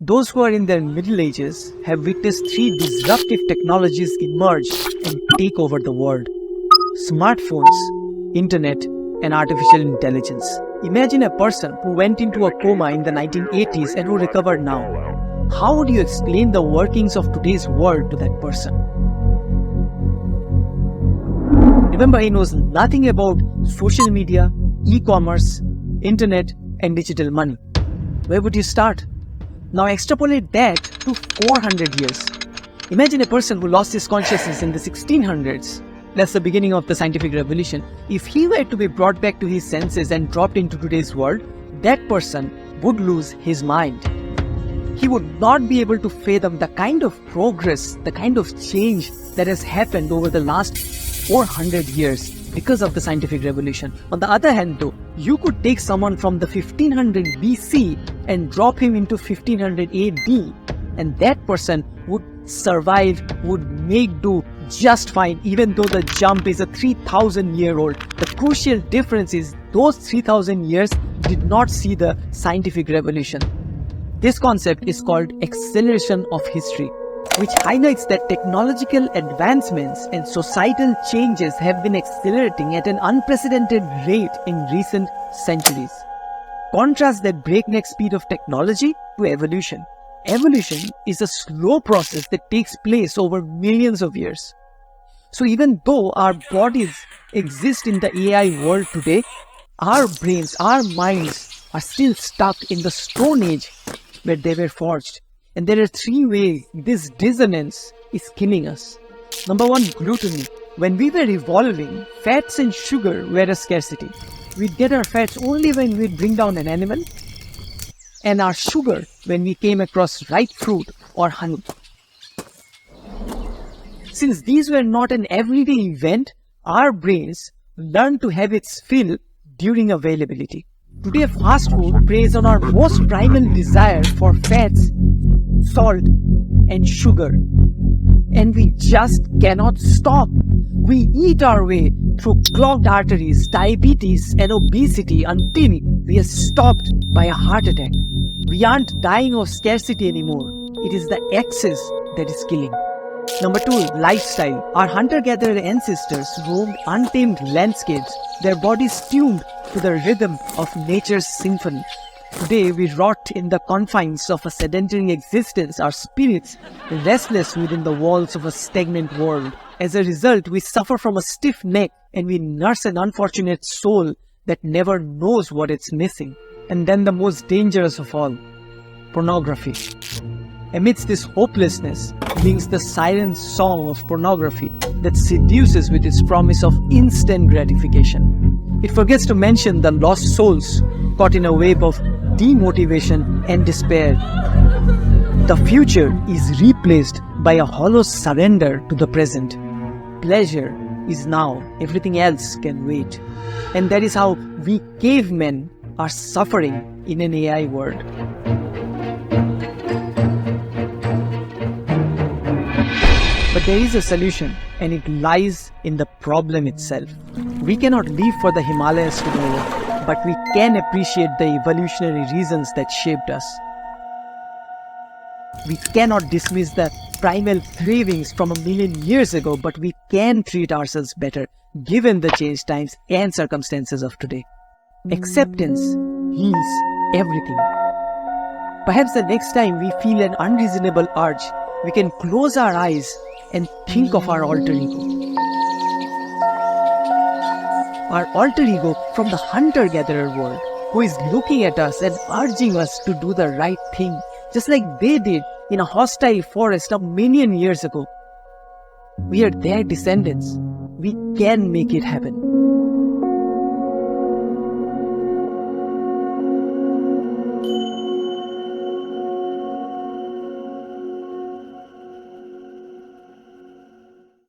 Those who are in their middle ages have witnessed three disruptive technologies emerge and take over the world: smartphones, internet, and artificial intelligence. Imagine a person who went into a coma in the 1980s and who recovered now. How would you explain the workings of today's world to that person? Remember, he knows nothing about social media, e-commerce, internet, and digital money. Where would you start? Now extrapolate that to 400 years. Imagine a person who lost his consciousness in the 1600s. That's the beginning of the scientific revolution. If he were to be brought back to his senses and dropped into today's world, that person would lose his mind. He would not be able to fathom the kind of progress, the kind of change that has happened over the last 400 years because of the scientific revolution. On the other hand though, you could take someone from the 1500 BC and drop him into 1500 AD, and that person would survive, would make do just fine, even though the jump is a 3,000-year-old. The crucial difference is those 3,000 years did not see the scientific revolution. This concept is called acceleration of history, which highlights that technological advancements and societal changes have been accelerating at an unprecedented rate in recent centuries. Contrast that breakneck speed of technology to evolution. Evolution is a slow process that takes place over millions of years. So even though our bodies exist in the AI world today, our brains, our minds are still stuck in the Stone Age where they were forged. And there are three ways this dissonance is killing us. Number one, gluttony. When we were evolving, fats and sugar were a scarcity. We'd get our fats only when we'd bring down an animal, and our sugar when we came across ripe fruit or honey. Since these were not an everyday event, our brains learned to have its fill during availability. Today, fast food preys on our most primal desire for fats, salt, and sugar. And we just cannot stop. We eat our way through clogged arteries, diabetes, and obesity until we are stopped by a heart attack. We aren't dying of scarcity anymore. It is the excess that is killing. Number two, lifestyle. Our hunter-gatherer ancestors roamed untamed landscapes, their bodies tuned to the rhythm of nature's symphony. Today, we rot in the confines of a sedentary existence, our spirits restless within the walls of a stagnant world. As a result, we suffer from a stiff neck and we nurse an unfortunate soul that never knows what it's missing. And then the most dangerous of all, pornography. Amidst this hopelessness links the siren song of pornography that seduces with its promise of instant gratification. It forgets to mention the lost souls caught in a wave of demotivation and despair. The future is replaced by a hollow surrender to the present. Pleasure is now, everything else can wait. And that is how we cavemen are suffering in an AI world. But there is a solution, and it lies in the problem itself. We cannot leave for the Himalayas tomorrow, but we can appreciate the evolutionary reasons that shaped us. We cannot dismiss the primal cravings from a million years ago, but we can treat ourselves better given the changed times and circumstances of today. Acceptance heals everything. Perhaps the next time we feel an unreasonable urge, we can close our eyes and think of our alter ego. Our alter ego from the hunter-gatherer world, who is looking at us and urging us to do the right thing, just like they did in a hostile forest a million years ago. We are their descendants. We can make it happen.